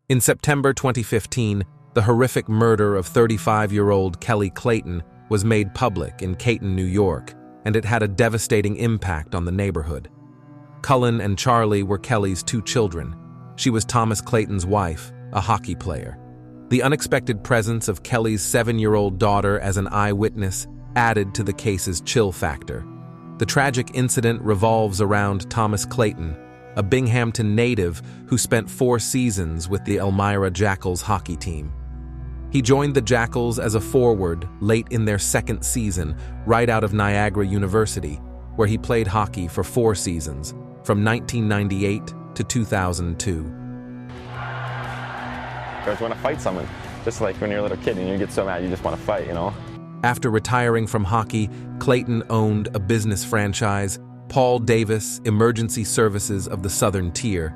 In September 2015, the horrific murder of 35-year-old Kelly Clayton was made public in Caton, New York, and it had a devastating impact on the neighborhood. Cullen and Charlie were Kelly's two children. She was Thomas Clayton's wife, a hockey player. The unexpected presence of Kelly's 7-year-old daughter as an eyewitness added to the case's chill factor. The tragic incident revolves around Thomas Clayton, a Binghamton native who spent 4 seasons with the Elmira Jackals hockey team. He joined the Jackals as a forward late in their 2nd season, right out of Niagara University, where he played hockey for 4 seasons, from 1998 to 2002. You always want to fight someone, just like when you're a little kid and you get so mad you just want to fight, you know? After retiring from hockey, Clayton owned a business franchise, Paul Davis Emergency Services of the Southern Tier,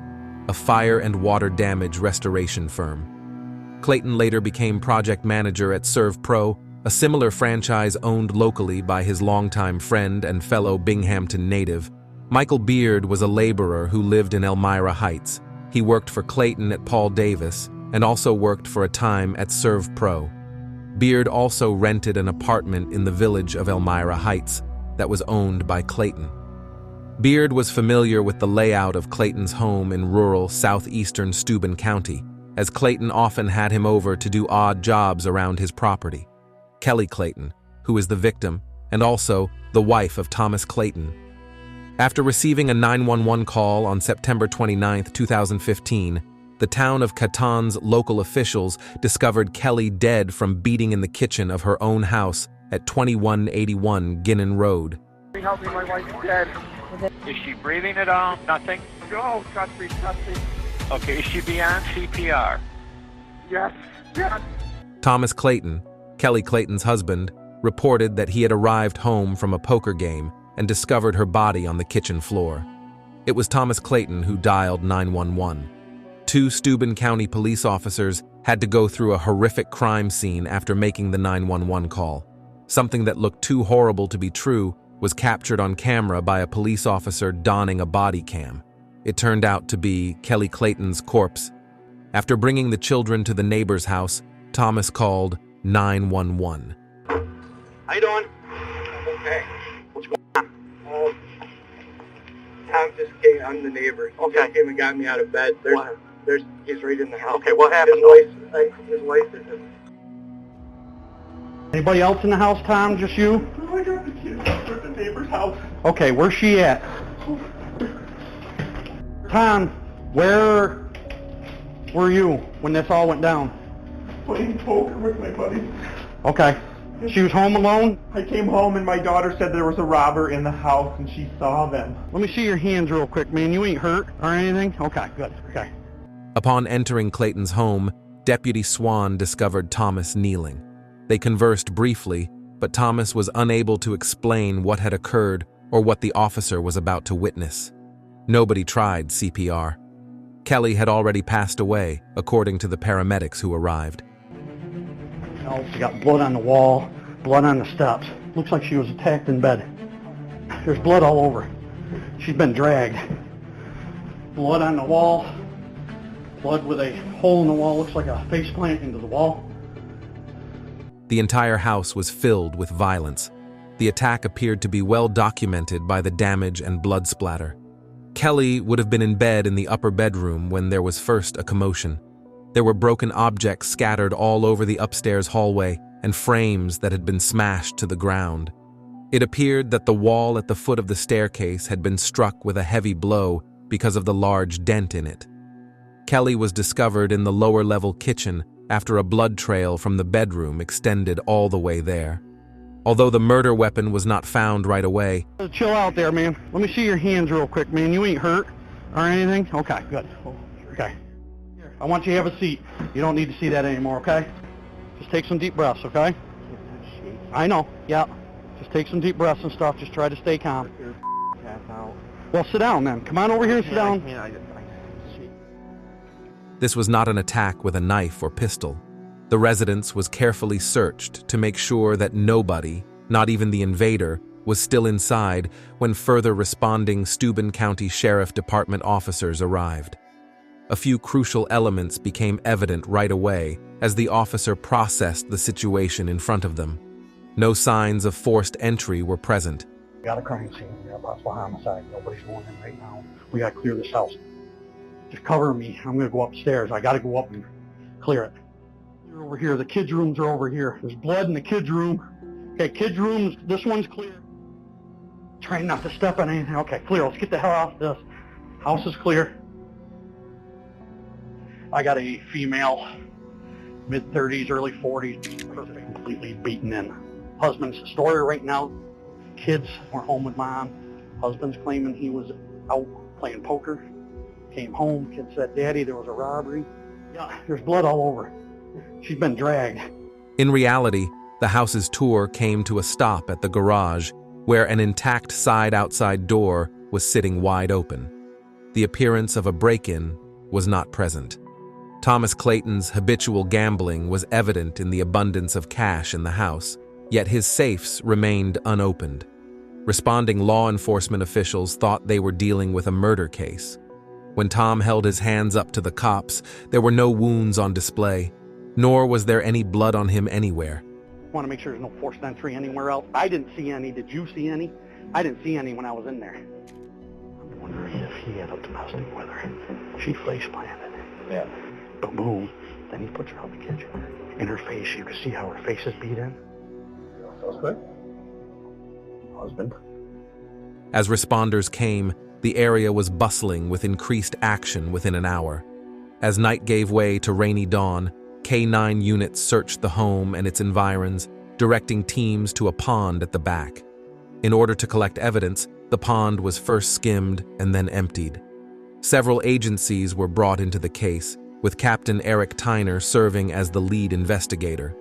a fire and water damage restoration firm. Clayton later became project manager at ServPro, a similar franchise owned locally by his longtime friend and fellow Binghamton native. Michael Beard was a laborer who lived in Elmira Heights. He worked for Clayton at Paul Davis and also worked for a time at ServPro. Beard also rented an apartment in the village of Elmira Heights that was owned by Clayton. Beard was familiar with the layout of Clayton's home in rural southeastern Steuben County, as Clayton often had him over to do odd jobs around his property. Kelly Clayton, who is the victim, and also the wife of Thomas Clayton. After receiving a 911 call on September 29, 2015, the town of Caton's local officials discovered Kelly dead from beating in the kitchen of her own house at 2181 Ginnon Road. Help me, my wife is dead. Is she breathing at all? Nothing? No, nothing. Okay, is she beyond CPR? Yes. Thomas Clayton, Kelly Clayton's husband, reported that he had arrived home from a poker game and discovered her body on the kitchen floor. It was Thomas Clayton who dialed 911. 2 Steuben County police officers had to go through a horrific crime scene after making the 911 call. Something that looked too horrible to be true was captured on camera by a police officer donning a body cam. It turned out to be Kelly Clayton's corpse. After bringing the children to the neighbor's house, Thomas called 911. How you doing? Okay. What's going on? Tom just came. I'm the neighbor. Okay. He just came and got me out of bed. He's right in the house. Okay, what happened? His wife is in. Anybody else in the house, Tom? Just you? Oh, I got the kids at the neighbor's house. Okay, where's she at? Tom, where were you when this all went down? Playing poker with my buddy. Okay. She was home alone? I came home and my daughter said there was a robber in the house and she saw them. Let me see your hands real quick, man. You ain't hurt or anything? Okay, good. Okay. Upon entering Clayton's home, Deputy Swan discovered Thomas kneeling. They conversed briefly, but Thomas was unable to explain what had occurred or what the officer was about to witness. Nobody tried CPR. Kelly had already passed away, according to the paramedics who arrived. Oh, she got blood on the wall, blood on the steps. Looks like she was attacked in bed. There's blood all over. She's been dragged. Blood on the wall. Blood with a hole in the wall. Looks like a face plant into the wall. The entire house was filled with violence. The attack appeared to be well documented by the damage and blood splatter. Kelly would have been in bed in the upper bedroom when there was first a commotion. There were broken objects scattered all over the upstairs hallway and frames that had been smashed to the ground. It appeared that the wall at the foot of the staircase had been struck with a heavy blow because of the large dent in it. Kelly was discovered in the lower-level kitchen after a blood trail from the bedroom extended all the way there. Although the murder weapon was not found right away. Chill out there, man. Let me see your hands real quick, man. You ain't hurt or anything? Okay, good. Okay. I want you to have a seat. You don't need to see that anymore, okay? Just take some deep breaths, okay? I know, yeah. Just take some deep breaths and stuff. Just try to stay calm. Well, sit down, then. Come on over here and sit down. This was not an attack with a knife or pistol. The residence was carefully searched to make sure that nobody, not even the invader, was still inside when further responding Steuben County Sheriff Department officers arrived. A few crucial elements became evident right away as the officer processed the situation in front of them. No signs of forced entry were present. We got a crime scene. We got a possible homicide. Nobody's going in right now. We got to clear this house. Just cover me. I'm going to go upstairs. I got to go up and clear it. You're over here. The kids' rooms are over here. There's blood in the kids' room. Okay, kids' rooms. This one's clear. Trying not to step on anything. Okay, clear. Let's get the hell out of this. House is clear. I got a female, mid-30s, early 40s, completely beaten in. Husband's story right now. Kids were home with mom. Husband's claiming he was out playing poker. Came home. Kid said, "Daddy, there was a robbery." Yeah, there's blood all over. She's been dragged. In reality, the house's tour came to a stop at the garage, where an intact side-outside door was sitting wide open. The appearance of a break-in was not present. Thomas Clayton's habitual gambling was evident in the abundance of cash in the house, yet his safes remained unopened. Responding law enforcement officials thought they were dealing with a murder case. When Tom held his hands up to the cops, there were no wounds on display, nor was there any blood on him anywhere. I want to make sure there's no forced entry anywhere else. I didn't see any. Did you see any? I didn't see any when I was in there. I'm wondering if he had a domestic with her. She face planted. Yeah. But boom. Then he puts her out in the kitchen. In her face, you can see how her face is beat in. Suspect? Husband. As responders came, the area was bustling with increased action within an hour. As night gave way to rainy dawn, K-9 units searched the home and its environs, directing teams to a pond at the back. In order to collect evidence, the pond was first skimmed and then emptied. Several agencies were brought into the case, with Captain Eric Tyner serving as the lead investigator.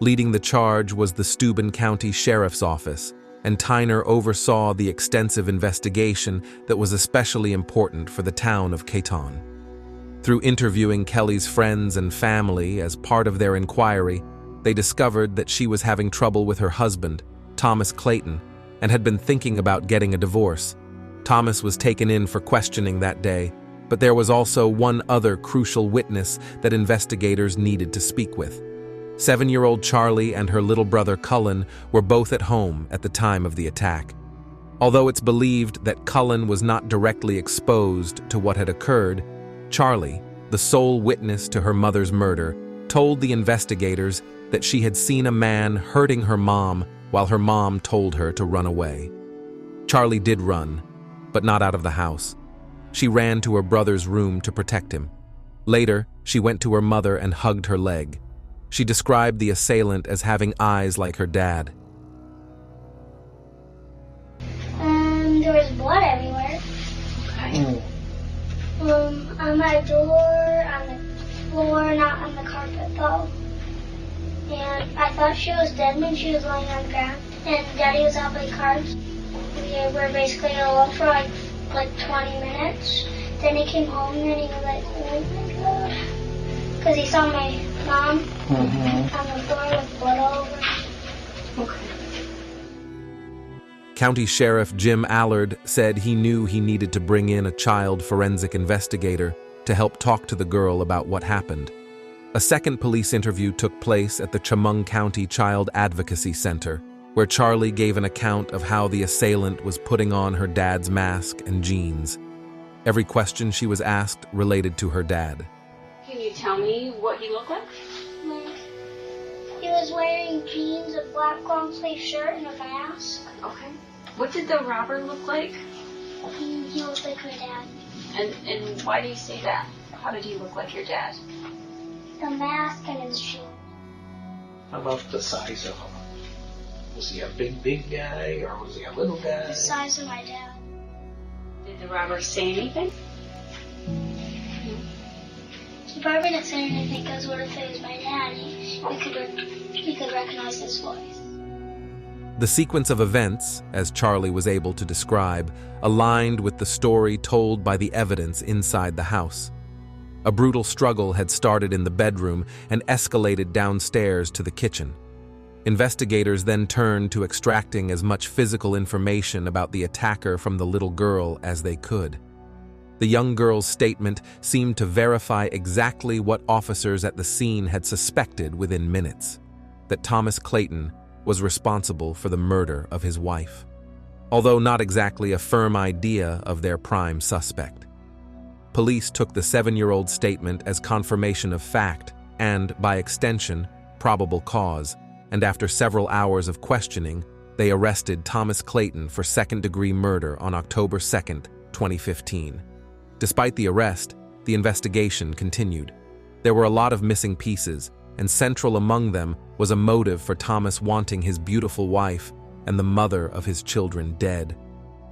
Leading the charge was the Steuben County Sheriff's Office, and Tyner oversaw the extensive investigation that was especially important for the town of Clayton. Through interviewing Kelly's friends and family as part of their inquiry, they discovered that she was having trouble with her husband, Thomas Clayton, and had been thinking about getting a divorce. Thomas was taken in for questioning that day, but there was also one other crucial witness that investigators needed to speak with. 7-year-old Charlie and her little brother Cullen were both at home at the time of the attack. Although it's believed that Cullen was not directly exposed to what had occurred, Charlie, the sole witness to her mother's murder, told the investigators that she had seen a man hurting her mom while her mom told her to run away. Charlie did run, but not out of the house. She ran to her brother's room to protect him. Later, she went to her mother and hugged her leg. She described the assailant as having eyes like her dad. There was blood everywhere. Okay. On my door, on the floor, not on the carpet though. And I thought she was dead when she was laying on the ground. And Daddy was out playing cards. We were basically alone for like 20 minutes. Then he came home and he was like, "Oh my God," because he saw my mom on the floor with blood all over. Okay. County Sheriff Jim Allard said he knew he needed to bring in a child forensic investigator to help talk to the girl about what happened. A second police interview took place at the Chemung County Child Advocacy Center, where Charlie gave an account of how the assailant was putting on her dad's mask and jeans. Every question she was asked related to her dad. Can you tell me what he looked like? He was wearing jeans, a black long sleeve shirt, and a mask. Okay. What did the robber look like? He looked like my dad. And why do you say that? How did he look like your dad? The mask and his shoe. How about the size of him? Was he a big guy or was he a little guy? The size of my dad. Did the robber say anything? He probably didn't say anything because what if it was my dad? We could recognize his voice. The sequence of events, as Charlie was able to describe, aligned with the story told by the evidence inside the house. A brutal struggle had started in the bedroom and escalated downstairs to the kitchen. Investigators then turned to extracting as much physical information about the attacker from the little girl as they could. The young girl's statement seemed to verify exactly what officers at the scene had suspected within minutes, that Thomas Clayton was responsible for the murder of his wife, although not exactly a firm idea of their prime suspect. Police took the 7-year-old's statement as confirmation of fact and, by extension, probable cause, and after several hours of questioning, they arrested Thomas Clayton for second-degree murder on October 2, 2015. Despite the arrest, the investigation continued. There were a lot of missing pieces, and central among them was a motive for Thomas wanting his beautiful wife and the mother of his children dead.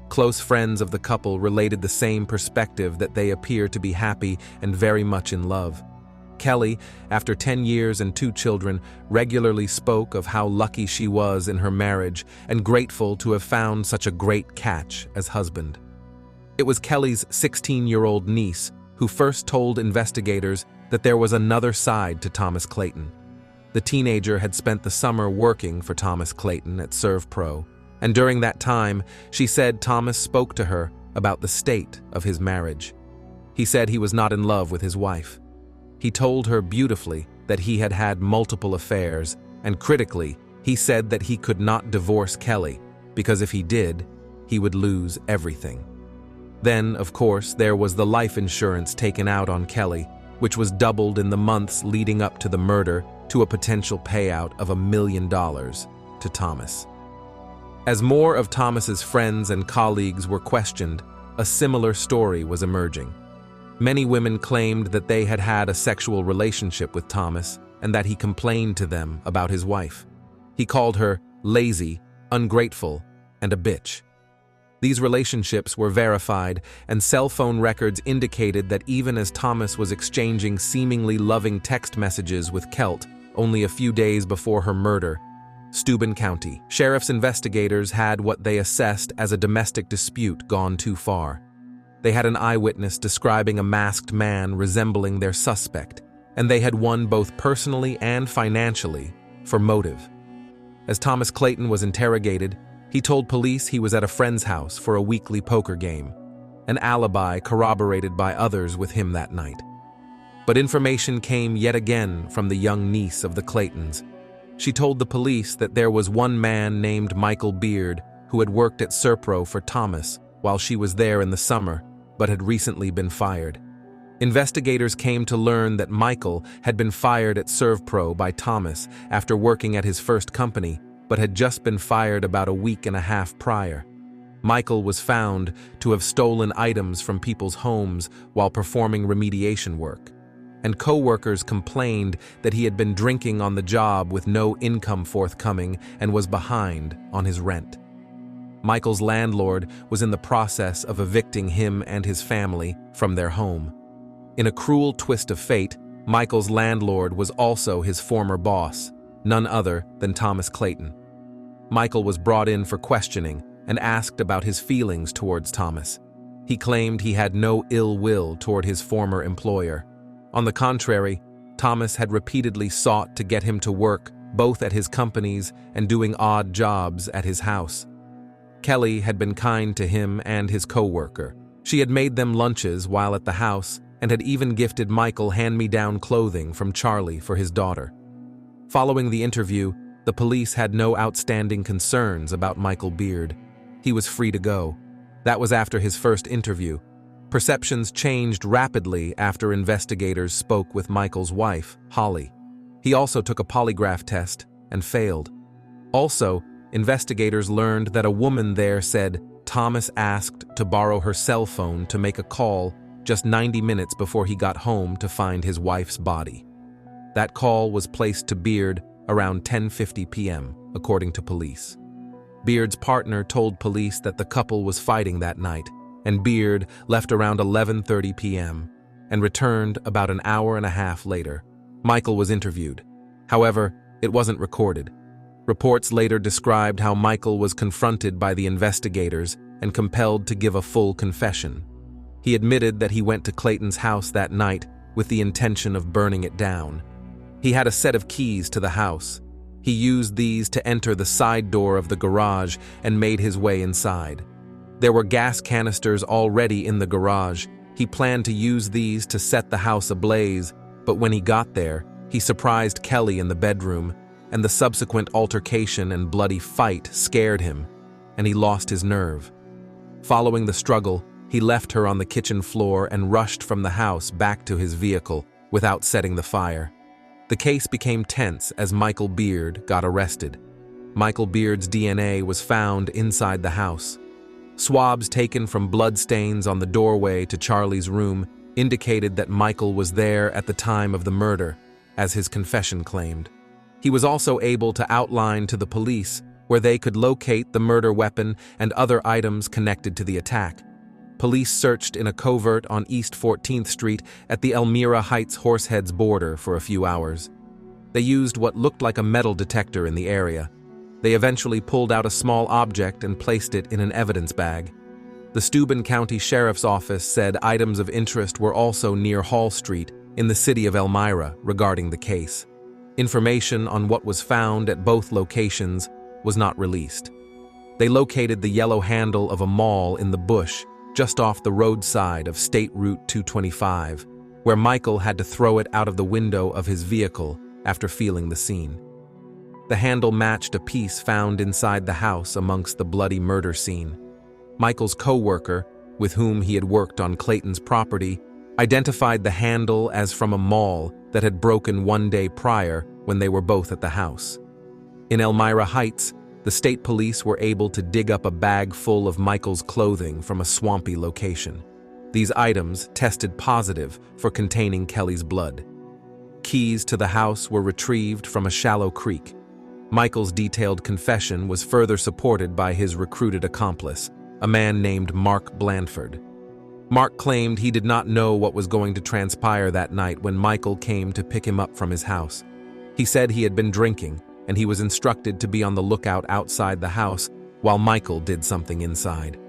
Close friends of the couple related the same perspective, that they appear to be happy and very much in love. Kelly, after 10 years and 2 children, regularly spoke of how lucky she was in her marriage and grateful to have found such a great catch as husband. It was Kelly's 16-year-old niece who first told investigators that there was another side to Thomas Clayton. The teenager had spent the summer working for Thomas Clayton at ServPro, and during that time, she said Thomas spoke to her about the state of his marriage. He said he was not in love with his wife. He told her beautifully that he had had multiple affairs, and critically, he said that he could not divorce Kelly because if he did, he would lose everything. Then, of course, there was the life insurance taken out on Kelly, which was doubled in the months leading up to the murder to a potential payout of $1 million to Thomas. As more of Thomas's friends and colleagues were questioned, a similar story was emerging. Many women claimed that they had had a sexual relationship with Thomas and that he complained to them about his wife. He called her lazy, ungrateful, and a bitch. These relationships were verified, and cell phone records indicated that even as Thomas was exchanging seemingly loving text messages with Kelt only a few days before her murder, Steuben County Sheriff's investigators had what they assessed as a domestic dispute gone too far. They had an eyewitness describing a masked man resembling their suspect, and they had won both personally and financially for motive. As Thomas Clayton was interrogated, he told police he was at a friend's house for a weekly poker game, an alibi corroborated by others with him that night. But information came yet again from the young niece of the Claytons. She told the police that there was one man named Michael Beard who had worked at ServPro for Thomas while she was there in the summer, but had recently been fired. Investigators came to learn that Michael had been fired at ServPro by Thomas after working at his first company, but had just been fired about a week and a half prior. Michael was found to have stolen items from people's homes while performing remediation work, and co-workers complained that he had been drinking on the job with no income forthcoming and was behind on his rent. Michael's landlord was in the process of evicting him and his family from their home. In a cruel twist of fate, Michael's landlord was also his former boss, none other than Thomas Clayton. Michael was brought in for questioning and asked about his feelings towards Thomas. He claimed he had no ill will toward his former employer. On the contrary, Thomas had repeatedly sought to get him to work both at his companies and doing odd jobs at his house. Kelly had been kind to him and his co-worker. She had made them lunches while at the house and had even gifted Michael hand-me-down clothing from Charlie for his daughter. Following the interview, the police had no outstanding concerns about Michael Beard. He was free to go. That was after his first interview. Perceptions changed rapidly after investigators spoke with Michael's wife, Holly. He also took a polygraph test and failed. Also, investigators learned that a woman there said Thomas asked to borrow her cell phone to make a call just 90 minutes before he got home to find his wife's body. That call was placed to Beard around 10:50 p.m., according to police. Beard's partner told police that the couple was fighting that night, and Beard left around 11:30 p.m. and returned about an hour and a half later. Michael was interviewed. However, it wasn't recorded. Reports later described how Michael was confronted by the investigators and compelled to give a full confession. He admitted that he went to Clayton's house that night with the intention of burning it down. He had a set of keys to the house. He used these to enter the side door of the garage and made his way inside. There were gas canisters already in the garage. He planned to use these to set the house ablaze, but when he got there, he surprised Kelly in the bedroom, and the subsequent altercation and bloody fight scared him, and he lost his nerve. Following the struggle, he left her on the kitchen floor and rushed from the house back to his vehicle without setting the fire. The case became tense as Michael Beard got arrested. Michael Beard's DNA was found inside the house. Swabs taken from bloodstains on the doorway to Charlie's room indicated that Michael was there at the time of the murder, as his confession claimed. He was also able to outline to the police where they could locate the murder weapon and other items connected to the attack. Police searched in a covert on East 14th Street at the Elmira Heights Horseheads border for a few hours. They used what looked like a metal detector in the area. They eventually pulled out a small object and placed it in an evidence bag. The Steuben County Sheriff's Office said items of interest were also near Hall Street in the city of Elmira regarding the case. Information on what was found at both locations was not released. They located the yellow handle of a mall in the bush just off the roadside of State Route 225, where Michael had to throw it out of the window of his vehicle after feeling the scene. The handle matched a piece found inside the house amongst the bloody murder scene. Michael's co-worker, with whom he had worked on Clayton's property, identified the handle as from a mall that had broken one day prior when they were both at the house. In Elmira Heights, the state police were able to dig up a bag full of Michael's clothing from a swampy location. These items tested positive for containing Kelly's blood. Keys to the house were retrieved from a shallow creek. Michael's detailed confession was further supported by his recruited accomplice, a man named Mark Blandford. Mark claimed he did not know what was going to transpire that night when Michael came to pick him up from his house. He said he had been drinking, and he was instructed to be on the lookout outside the house while Michael did something inside.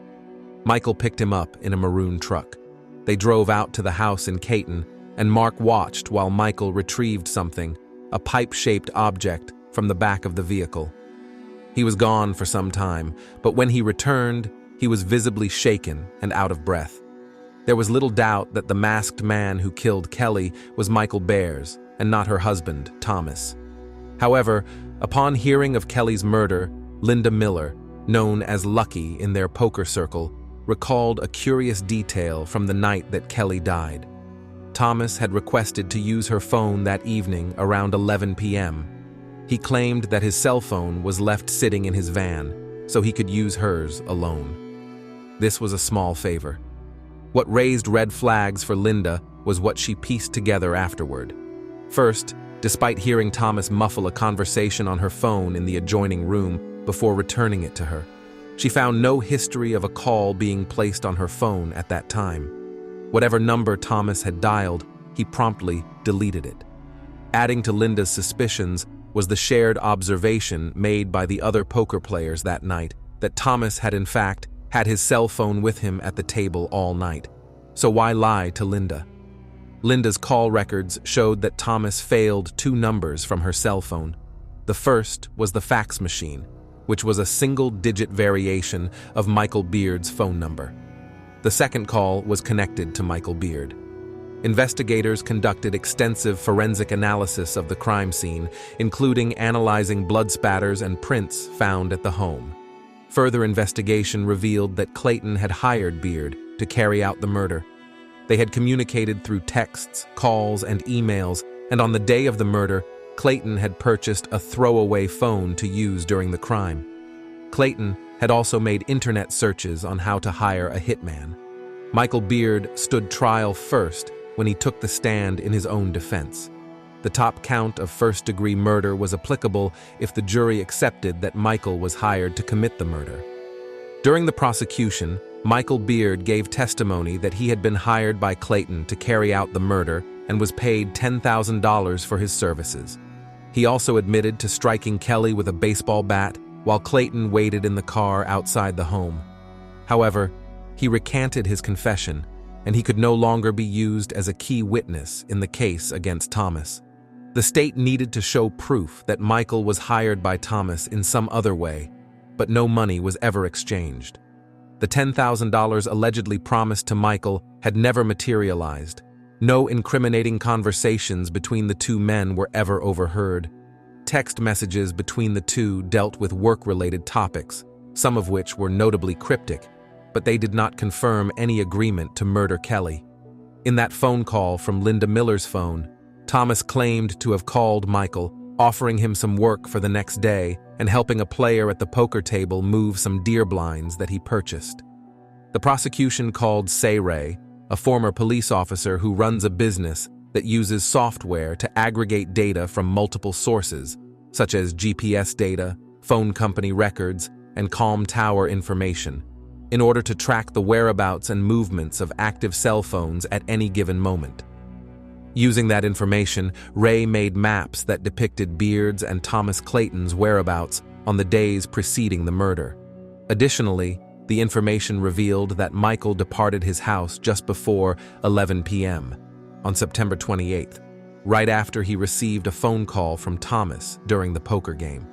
Michael picked him up in a maroon truck. They drove out to the house in Caton, and Mark watched while Michael retrieved something, a pipe-shaped object, from the back of the vehicle. He was gone for some time, but when he returned, he was visibly shaken and out of breath. There was little doubt that the masked man who killed Kelly was Michael Bears and not her husband, Thomas. However, upon hearing of Kelly's murder, Linda Miller, known as Lucky in their poker circle, recalled a curious detail from the night that Kelly died. Thomas had requested to use her phone that evening around 11 p.m. He claimed that his cell phone was left sitting in his van, so he could use hers alone. This was a small favor. What raised red flags for Linda was what she pieced together afterward. First, despite hearing Thomas muffle a conversation on her phone in the adjoining room before returning it to her, she found no history of a call being placed on her phone at that time. Whatever number Thomas had dialed, he promptly deleted it. Adding to Linda's suspicions was the shared observation made by the other poker players that night that Thomas had in fact had his cell phone with him at the table all night. So why lie to Linda? Linda's call records showed that Thomas failed 2 numbers from her cell phone. The first was the fax machine, which was a single-digit variation of Michael Beard's phone number. The second call was connected to Michael Beard. Investigators conducted extensive forensic analysis of the crime scene, including analyzing blood spatters and prints found at the home. Further investigation revealed that Clayton had hired Beard to carry out the murder. They had communicated through texts, calls, and emails, and on the day of the murder, Clayton had purchased a throwaway phone to use during the crime. Clayton had also made internet searches on how to hire a hitman. Michael Beard stood trial first when he took the stand in his own defense. The top count of first-degree murder was applicable if the jury accepted that Michael was hired to commit the murder. During the prosecution, Michael Beard gave testimony that he had been hired by Clayton to carry out the murder and was paid $10,000 for his services. He also admitted to striking Kelly with a baseball bat while Clayton waited in the car outside the home. However, he recanted his confession, and he could no longer be used as a key witness in the case against Thomas. The state needed to show proof that Michael was hired by Thomas in some other way, but no money was ever exchanged. The $10,000 allegedly promised to Michael had never materialized. No incriminating conversations between the two men were ever overheard. Text messages between the two dealt with work-related topics, some of which were notably cryptic, but they did not confirm any agreement to murder Kelly. In that phone call from Linda Miller's phone, Thomas claimed to have called Michael, offering him some work for the next day and helping a player at the poker table move some deer blinds that he purchased. The prosecution called Ray, a former police officer who runs a business that uses software to aggregate data from multiple sources, such as GPS data, phone company records, and calm tower information, in order to track the whereabouts and movements of active cell phones at any given moment. Using that information, Ray made maps that depicted Beard's and Thomas Clayton's whereabouts on the days preceding the murder. Additionally, the information revealed that Michael departed his house just before 11 p.m. on September 28th, right after he received a phone call from Thomas during the poker game.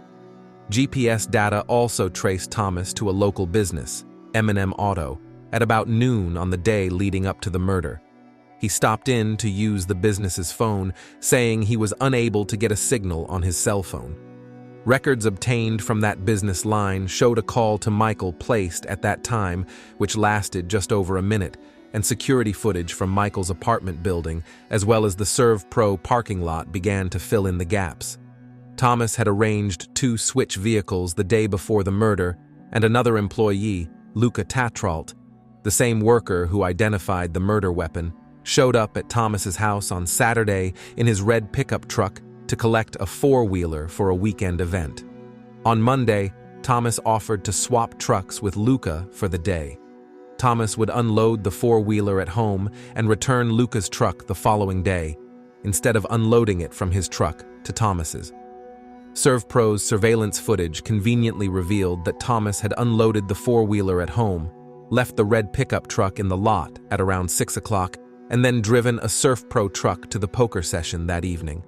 GPS data also traced Thomas to a local business, M&M Auto, at about noon on the day leading up to the murder. He stopped in to use the business's phone, saying he was unable to get a signal on his cell phone. Records obtained from that business line showed a call to Michael placed at that time, which lasted just over a minute, and security footage from Michael's apartment building, as well as the ServPro parking lot, began to fill in the gaps. Thomas had arranged 2 switch vehicles the day before the murder, and another employee, Luca Tatrault, the same worker who identified the murder weapon, showed up at Thomas's house on Saturday in his red pickup truck to collect a 4-wheeler for a weekend event. On Monday, Thomas offered to swap trucks with Luca for the day. Thomas would unload the 4-wheeler at home and return Luca's truck the following day, instead of unloading it from his truck to Thomas's. ServPro's surveillance footage conveniently revealed that Thomas had unloaded the 4-wheeler at home, left the red pickup truck in the lot at around 6 o'clock, and then driven a ServPro truck to the poker session that evening.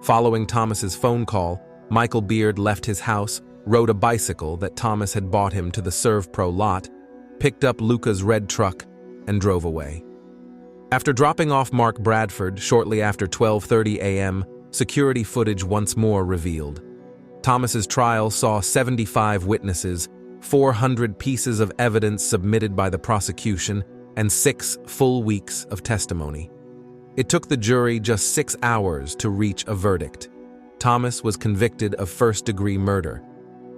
Following Thomas's phone call, Michael Beard left his house, rode a bicycle that Thomas had bought him to the ServPro lot, picked up Luca's red truck, and drove away. After dropping off Mark Bradford shortly after 12:30 a.m., security footage once more revealed. Thomas's trial saw 75 witnesses, 400 pieces of evidence submitted by the prosecution, and 6 full weeks of testimony. It took the jury just 6 hours to reach a verdict. Thomas was convicted of first-degree murder.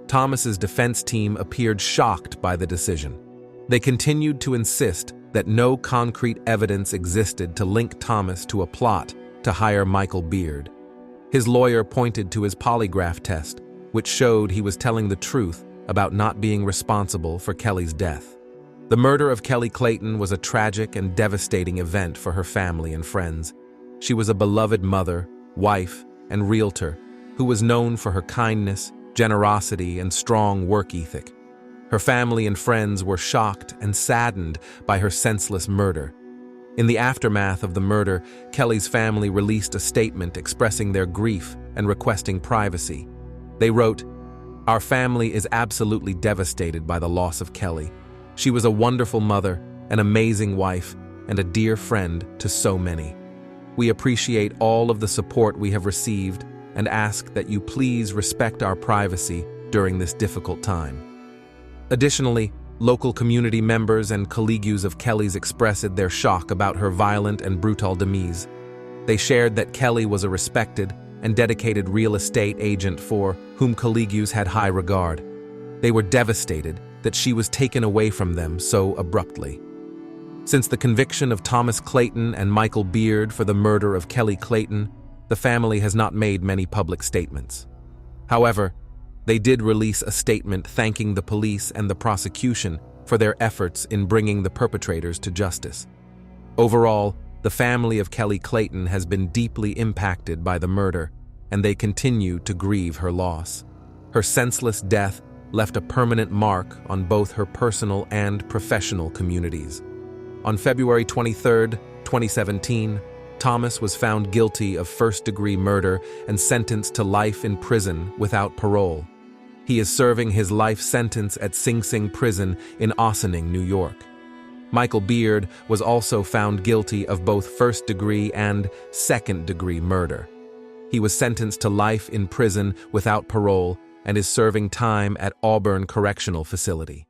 Thomas's defense team appeared shocked by the decision. They continued to insist that no concrete evidence existed to link Thomas to a plot to hire Michael Beard. His lawyer pointed to his polygraph test, which showed he was telling the truth about not being responsible for Kelly's death. The murder of Kelly Clayton was a tragic and devastating event for her family and friends. She was a beloved mother, wife, and realtor who was known for her kindness, generosity, and strong work ethic. Her family and friends were shocked and saddened by her senseless murder. In the aftermath of the murder, Kelly's family released a statement expressing their grief and requesting privacy. They wrote, "Our family is absolutely devastated by the loss of Kelly. She was a wonderful mother, an amazing wife, and a dear friend to so many. We appreciate all of the support we have received and ask that you please respect our privacy during this difficult time." Additionally, local community members and colleagues of Kelly's expressed their shock about her violent and brutal demise. They shared that Kelly was a respected and dedicated real estate agent for whom colleagues had high regard. They were devastated that she was taken away from them so abruptly. Since the conviction of Thomas Clayton and Michael Beard for the murder of Kelly Clayton, the family has not made many public statements. However, they did release a statement thanking the police and the prosecution for their efforts in bringing the perpetrators to justice. Overall, the family of Kelly Clayton has been deeply impacted by the murder, and they continue to grieve her loss. Her senseless death left a permanent mark on both her personal and professional communities. On February 23, 2017, Thomas was found guilty of first-degree murder and sentenced to life in prison without parole. He is serving his life sentence at Sing Sing Prison in Ossining, New York. Michael Beard was also found guilty of both first-degree and second-degree murder. He was sentenced to life in prison without parole and is serving time at Auburn Correctional Facility.